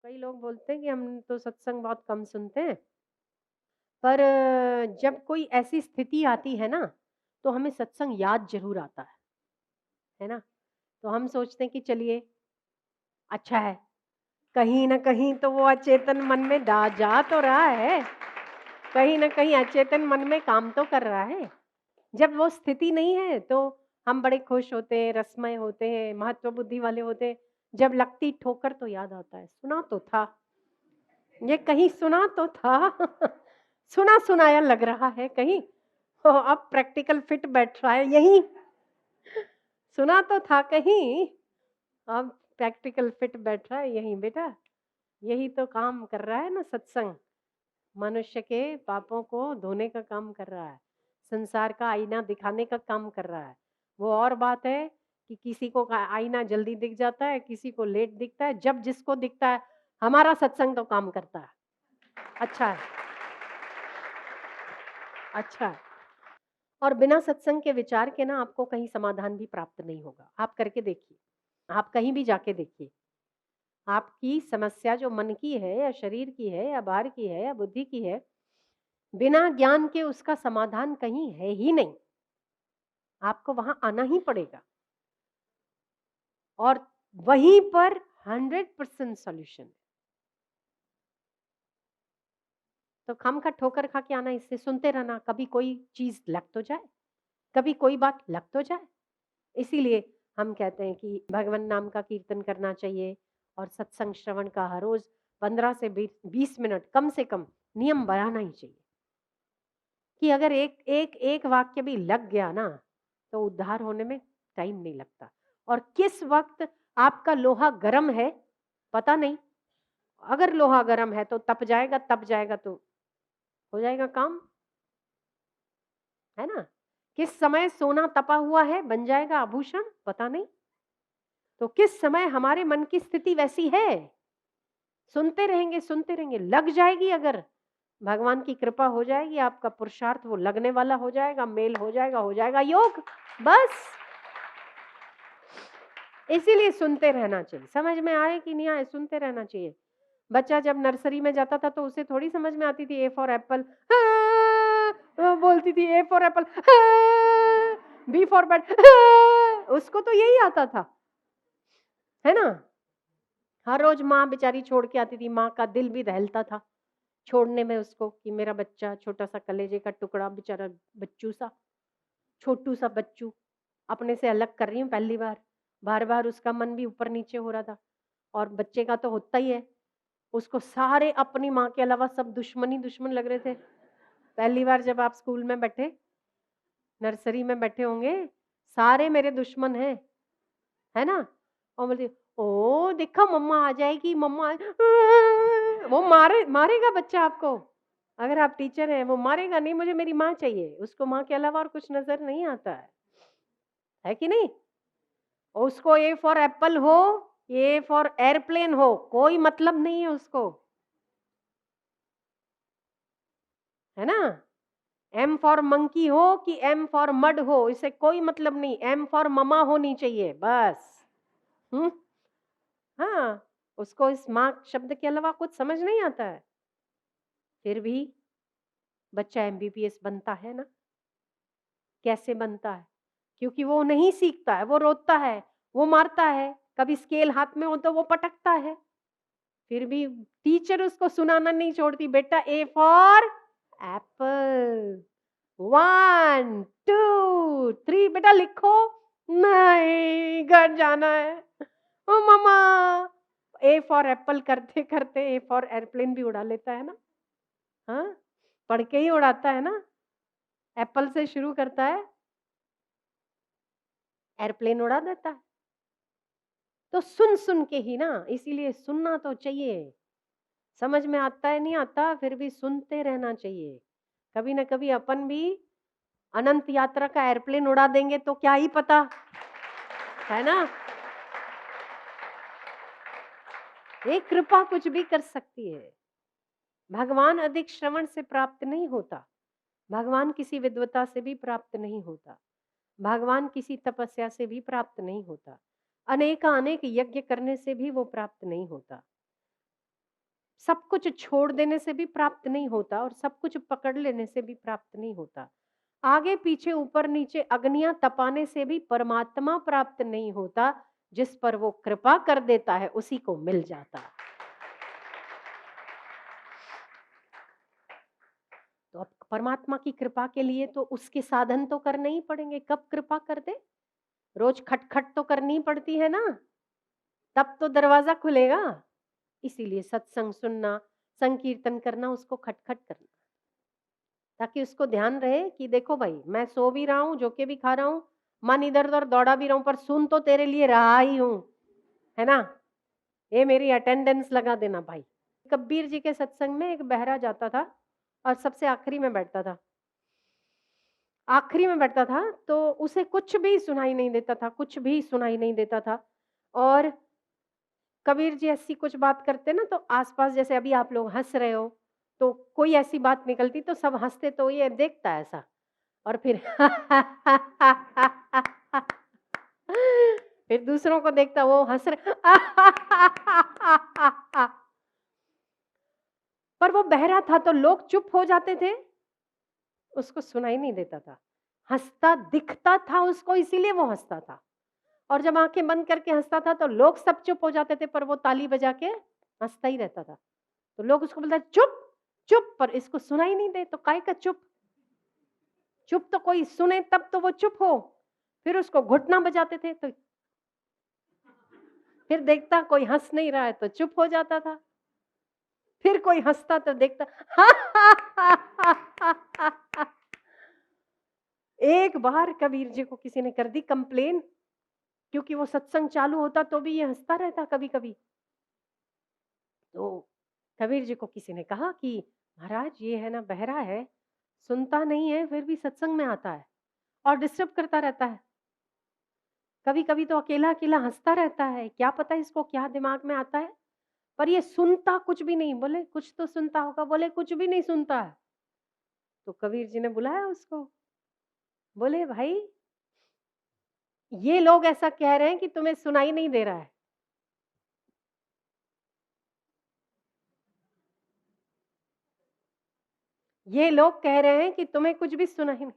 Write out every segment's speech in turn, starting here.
कई लोग बोलते हैं कि हम तो सत्संग बहुत कम सुनते हैं, पर जब कोई ऐसी स्थिति आती है ना, तो हमें सत्संग याद ज़रूर आता है ना? तो हम सोचते हैं कि चलिए अच्छा है, कहीं न कहीं तो वो अचेतन मन में डा जा तो रहा है, कहीं न कहीं अचेतन मन में काम तो कर रहा है। जब वो स्थिति नहीं है, तो हम बड़े खुश होते हैं, रसमय होते हैं, महत्व बुद्धि वाले होते हैं। जब लगती ठोकर तो याद आता है, सुना तो था, ये कहीं सुना तो था। सुना-सुनाया लग रहा है कहीं, तो अब प्रैक्टिकल फिट बैठ रहा है यहीं, सुना तो था कहीं, अब प्रैक्टिकल फिट बैठ रहा है यहीं बेटा। यही तो काम कर रहा है ना सत्संग, मनुष्य के पापों को धोने का काम कर रहा है, संसार का आईना दिखाने का काम कर रहा है। वो और बात है कि किसी को आईना जल्दी दिख जाता है, किसी को लेट दिखता है, जब जिसको दिखता है, हमारा सत्संग तो काम करता है। अच्छा है, अच्छा है। और बिना सत्संग के विचार के ना आपको कहीं समाधान भी प्राप्त नहीं होगा। आप करके देखिए, आप कहीं भी जाके देखिए। आपकी समस्या जो मन की है या शरीर की है या बाहर की है या बुद्धि की है, बिना ज्ञान के उसका समाधान कहीं है ही नहीं। आपको वहां आना ही पड़ेगा और वहीं पर 100% सॉल्यूशन। तो खम का ठोकर खा के आना, इससे सुनते रहना, कभी कोई चीज लग तो जाए, कभी कोई बात लग तो जाए। इसीलिए हम कहते हैं कि भगवान नाम का कीर्तन करना चाहिए और सत्संग श्रवण का हर रोज 15 से 20 मिनट कम से कम नियम बनाना ही चाहिए कि अगर एक एक एक वाक्य भी लग गया ना, तो उद्धार होने में टाइम नहीं लगता। और किस वक्त आपका लोहा गर्म है पता नहीं, अगर लोहा गर्म है तो तप जाएगा, तप जाएगा तो हो जाएगा काम, है ना? किस समय सोना तपा हुआ है बन जाएगा आभूषण पता नहीं। तो किस समय हमारे मन की स्थिति वैसी है, सुनते रहेंगे, लग जाएगी। अगर भगवान की कृपा हो जाएगी, आपका पुरुषार्थ वो लगने वाला हो जाएगा योग। बस इसीलिए सुनते रहना चाहिए, समझ में आए कि नहीं आए सुनते रहना चाहिए। बच्चा जब नर्सरी में जाता था तो उसे थोड़ी समझ में आती थी ए फॉर एप्पल, वो बोलती थी A for apple, B for bat, उसको तो यही आता था, है ना? हर रोज माँ बेचारी छोड़ के आती थी, माँ का दिल भी दहलता था छोड़ने में उसको कि मेरा बच्चा छोटा सा कलेजे का टुकड़ा बेचारा, बच्चू सा, छोटू सा बच्चू, अपने से अलग कर रही हूँ पहली बार। बार बार उसका मन भी ऊपर नीचे हो रहा था। और बच्चे का तो होता ही है, उसको सारे अपनी माँ के अलावा सब दुश्मन ही दुश्मन लग रहे थे। पहली बार जब आप स्कूल में बैठे, नर्सरी में बैठे होंगे, सारे मेरे दुश्मन हैं, है ना? और बोलती ओ देखा मम्मा आ जाएगी, वो मारेगा बच्चा आपको। अगर आप टीचर हैं वो मारेगा नहीं, मुझे मेरी माँ चाहिए, उसको माँ के अलावा और कुछ नजर नहीं आता है कि नहीं? उसको ए फॉर एप्पल हो, ए फॉर एयरप्लेन हो, कोई मतलब नहीं है उसको, है ना? एम फॉर मंकी हो कि एम फॉर मड हो, इसे कोई मतलब नहीं, एम फॉर ममा होनी चाहिए बस। हम्म। हाँ, उसको इस माँ शब्द के अलावा कुछ समझ नहीं आता है, फिर भी बच्चा एमबीबीएस बनता है ना। कैसे बनता है? क्योंकि वो नहीं सीखता है, वो रोता है, वो मारता है, कभी स्केल हाथ में हो तो वो पटकता है, फिर भी टीचर उसको सुनाना नहीं छोड़ती, बेटा ए फॉर एप्पल, 1 2 3 बेटा लिखो। नहीं, घर जाना है। ओ मम्मा, ए फॉर एप्पल करते करते ए फॉर एयरप्लेन भी उड़ा लेता है ना। हाँ, पढ़ के ही उड़ाता है ना। एप्पल से शुरू करता है, एयरप्लेन उड़ा देता है। तो सुन सुन के ही ना, इसीलिए सुनना तो चाहिए। समझ में आता है नहीं आता, फिर भी सुनते रहना चाहिए। कभी ना कभी अपन भी अनंत यात्रा का एयरप्लेन उड़ा देंगे तो क्या ही पता, है ना? ये कृपा कुछ भी कर सकती है। भगवान अधिक श्रवण से प्राप्त नहीं होता, भगवान किसी विद्वता से भी प्राप्त नहीं होता, भगवान किसी तपस्या से भी प्राप्त नहीं होता, अनेक अनेक यज्ञ करने से भी वो प्राप्त नहीं होता। सब कुछ छोड़ देने से भी प्राप्त नहीं होता और सब कुछ पकड़ लेने से भी प्राप्त नहीं होता। आगे पीछे ऊपर नीचे अग्नियां तपाने से भी परमात्मा प्राप्त नहीं होता। जिस पर वो कृपा कर देता है उसी को मिल जाता है। तो अब परमात्मा की कृपा के लिए तो उसके साधन तो करने ही पड़ेंगे। कब कृपा कर दे? रोज खटखट तो करनी पड़ती है ना, तब तो दरवाजा खुलेगा। इसीलिए सत्संग सुनना, संकीर्तन करना, उसको खटखट करना, ताकि उसको ध्यान रहे कि देखो भाई, मैं सो भी रहा हूँ, जो के भी खा रहा हूँ, मन इधर उधर दौड़ा भी रहा हूँ, पर सुन तो तेरे लिए रहा ही हूँ, है ना। ये मेरी अटेंडेंस लगा देना भाई। कबीर जी के सत्संग में एक बहरा जाता था और सबसे आखिरी में बैठता था। आखिरी में बैठता था तो उसे कुछ भी सुनाई नहीं देता था, कुछ भी सुनाई नहीं देता था। और कबीर जी ऐसी कुछ बात करते ना, तो आसपास जैसे अभी आप लोग हंस रहे हो, तो कोई ऐसी बात निकलती तो सब हंसते, तो ये देखता है ऐसा और फिर फिर दूसरों को देखता, वो हंस रहे पर वो बहरा था तो लोग चुप हो जाते थे, उसको सुनाई नहीं देता था। हंसता दिखता था उसको, इसीलिए वो हंसता था। और जब आंखें बंद करके हंसता था तो लोग सब चुप हो जाते थे, पर वो ताली बजा के हंसता ही रहता था। तो लोग उसको बोलते चुप चुप, पर इसको सुनाई नहीं दे तो काय का चुप। चुप तो कोई सुने तब तो वो चुप हो। फिर उसको घुटना बजाते थे, तो फिर देखता कोई हंस नहीं रहा है तो चुप हो जाता था। फिर कोई हंसता तो देखता एक बार कबीर जी को किसी ने कर दी कंप्लेन, क्योंकि वो सत्संग चालू होता तो भी ये हंसता रहता कभी कभी। तो कबीर जी को किसी ने कहा कि महाराज, ये है ना बहरा है, सुनता नहीं है, फिर भी सत्संग में आता है और डिस्टर्ब करता रहता है। कभी कभी तो अकेला अकेला हंसता रहता है, क्या पता इसको क्या दिमाग में आता है, पर ये सुनता कुछ भी नहीं। बोले कुछ तो सुनता होगा, बोले कुछ भी नहीं सुनता है। तो कबीर जी ने बुलाया उसको, बोले भाई, ये लोग ऐसा कह रहे हैं कि तुम्हें सुनाई नहीं दे रहा है। ये लोग कह रहे हैं कि तुम्हें कुछ भी सुनाई नहीं।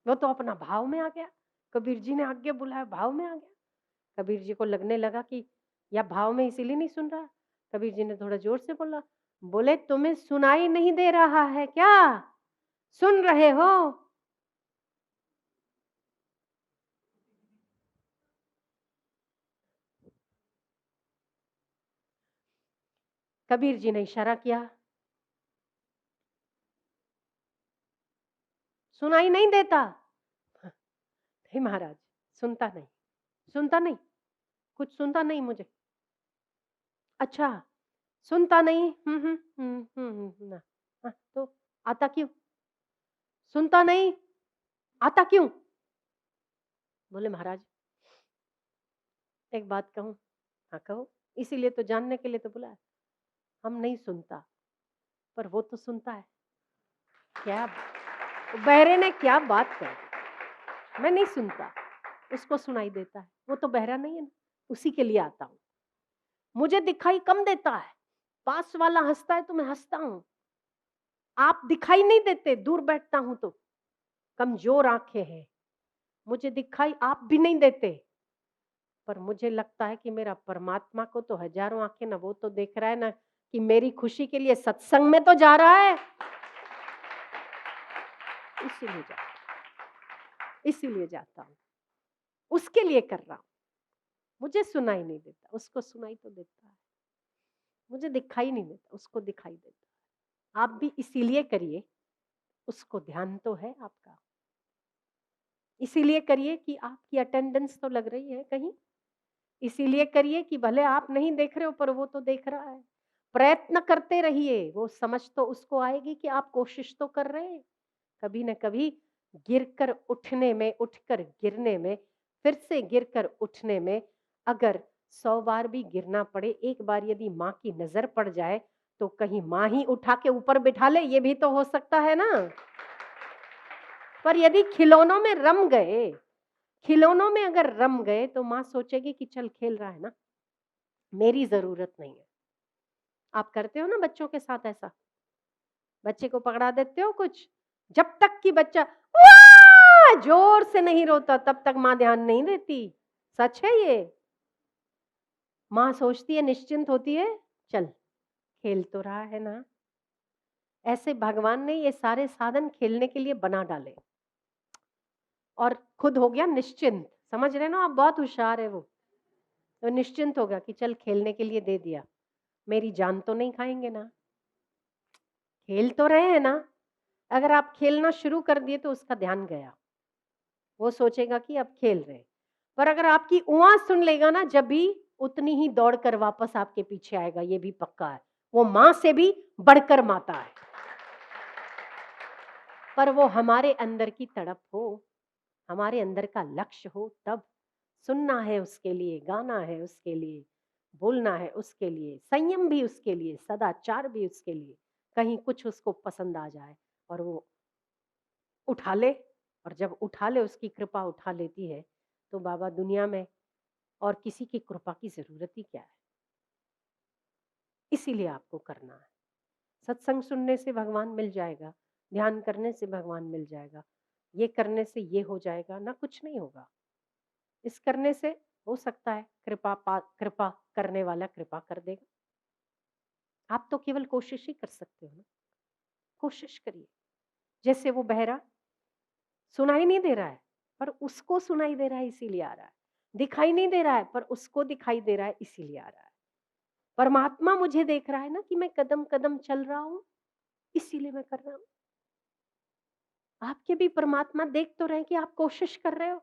वो तो अपना भाव में आ गया, कबीर जी ने आगे बुलाया, भाव में आ गया। कबीर जी को लगने लगा कि या भाव में इसीलिए नहीं सुन रहा। कबीर जी ने थोड़ा जोर से बोला, बोले तुम्हें सुनाई नहीं दे रहा है क्या? सुन रहे हो? कबीर जी ने इशारा किया, सुनाई नहीं देता। हे महाराज, सुनता नहीं, सुनता नहीं, कुछ सुनता नहीं मुझे। अच्छा, सुनता नहीं। ना। हाँ, तो आता क्यों? सुनता नहीं, आता क्यों? बोले महाराज, एक बात कहूं? हाँ कहो। इसीलिए तो जानने के लिए तो बुलाया। हम नहीं सुनता, पर वो तो सुनता है। क्या बहरे ने क्या बात कही? मैं नहीं सुनता, उसको सुनाई देता है। वो तो बहरा नहीं है ना, उसी के लिए आता हूँ। मुझे दिखाई कम देता है, पास वाला हंसता है तो मैं हंसता हूँ। आप दिखाई नहीं देते, दूर बैठता हूं तो। कमजोर आंखें हैं, मुझे दिखाई आप भी नहीं देते, पर मुझे लगता है कि मेरा परमात्मा को तो हजारों आंखें ना, वो तो देख रहा है ना कि मेरी खुशी के लिए सत्संग में तो जा रहा है। इसीलिए जा इसीलिए जाता हूँ, उसके लिए कर रहा हूँ। मुझे सुनाई नहीं देता, उसको सुनाई तो देता है। मुझे दिखाई नहीं देता, उसको दिखाई देता है। आप भी इसीलिए करिए, उसको ध्यान तो है आपका। इसीलिए करिए कि आपकी अटेंडेंस तो लग रही है कहीं। इसीलिए करिए कि भले आप नहीं देख रहे हो, पर वो तो देख रहा है। प्रयत्न करते रहिए, वो समझ तो उसको आएगी कि आप कोशिश तो कर रहे हैं। कभी न कभी गिरकर उठने में, उठकर गिरने में, फिर से गिरकर उठने में, अगर 100 बार भी गिरना पड़े, एक बार यदि माँ की नजर पड़ जाए तो कहीं माँ ही उठा के ऊपर बिठा ले, ये भी तो हो सकता है ना। पर यदि खिलौनों में रम गए, खिलौनों में अगर रम गए, तो माँ सोचेगी कि चल खेल रहा है ना, मेरी जरूरत नहीं है। आप करते हो ना बच्चों के साथ ऐसा? बच्चे को पकड़ा देते हो कुछ, जब तक कि बच्चा वाह जोर से नहीं रोता तब तक माँ ध्यान नहीं देती। सच है ये। माँ सोचती है, निश्चिंत होती है, चल खेल तो रहा है ना। ऐसे भगवान ने ये सारे साधन खेलने के लिए बना डाले और खुद हो गया निश्चिंत। समझ रहे ना आप? बहुत होशियार है वो। तो निश्चिंत होगा कि चल खेलने के लिए दे दिया, मेरी जान तो नहीं खाएंगे ना, खेल तो रहे हैं ना। अगर आप खेलना शुरू कर दिए तो उसका ध्यान गया, वो सोचेगा कि अब खेल रहे हैं। पर अगर आपकी उआ सुन लेगा ना, जब भी उतनी ही दौड़ कर वापस आपके पीछे आएगा, ये भी पक्का है। वो माँ से भी बढ़कर माता है। पर वो हमारे अंदर की तड़प हो, हमारे अंदर का लक्ष्य हो, तब सुनना है उसके लिए, गाना है उसके लिए, बोलना है उसके लिए, संयम भी उसके लिए, सदाचार भी उसके लिए। कहीं कुछ उसको पसंद आ जाए और वो उठा ले, और जब उठा ले, उसकी कृपा उठा लेती है, तो बाबा दुनिया में और किसी की कृपा की जरूरत ही क्या है। इसीलिए आपको करना है। सत्संग सुनने से भगवान मिल जाएगा, ध्यान करने से भगवान मिल जाएगा, ये करने से ये हो जाएगा ना, कुछ नहीं होगा। इस करने से हो सकता है कृपा करने वाला कृपा कर देगा। आप तो केवल कोशिश ही कर सकते हो ना। कोशिश करिए। जैसे वो बहरा सुनाई नहीं दे रहा है, पर उसको सुनाई दे रहा है इसीलिए आ रहा है। दिखाई नहीं दे रहा है, पर उसको दिखाई दे रहा है इसीलिए आ रहा है। परमात्मा मुझे देख रहा है ना कि मैं कदम कदम चल रहा हूं, इसीलिए मैं कर रहा हूं। आपके भी परमात्मा देख तो रहे हैं कि आप कोशिश कर रहे हो।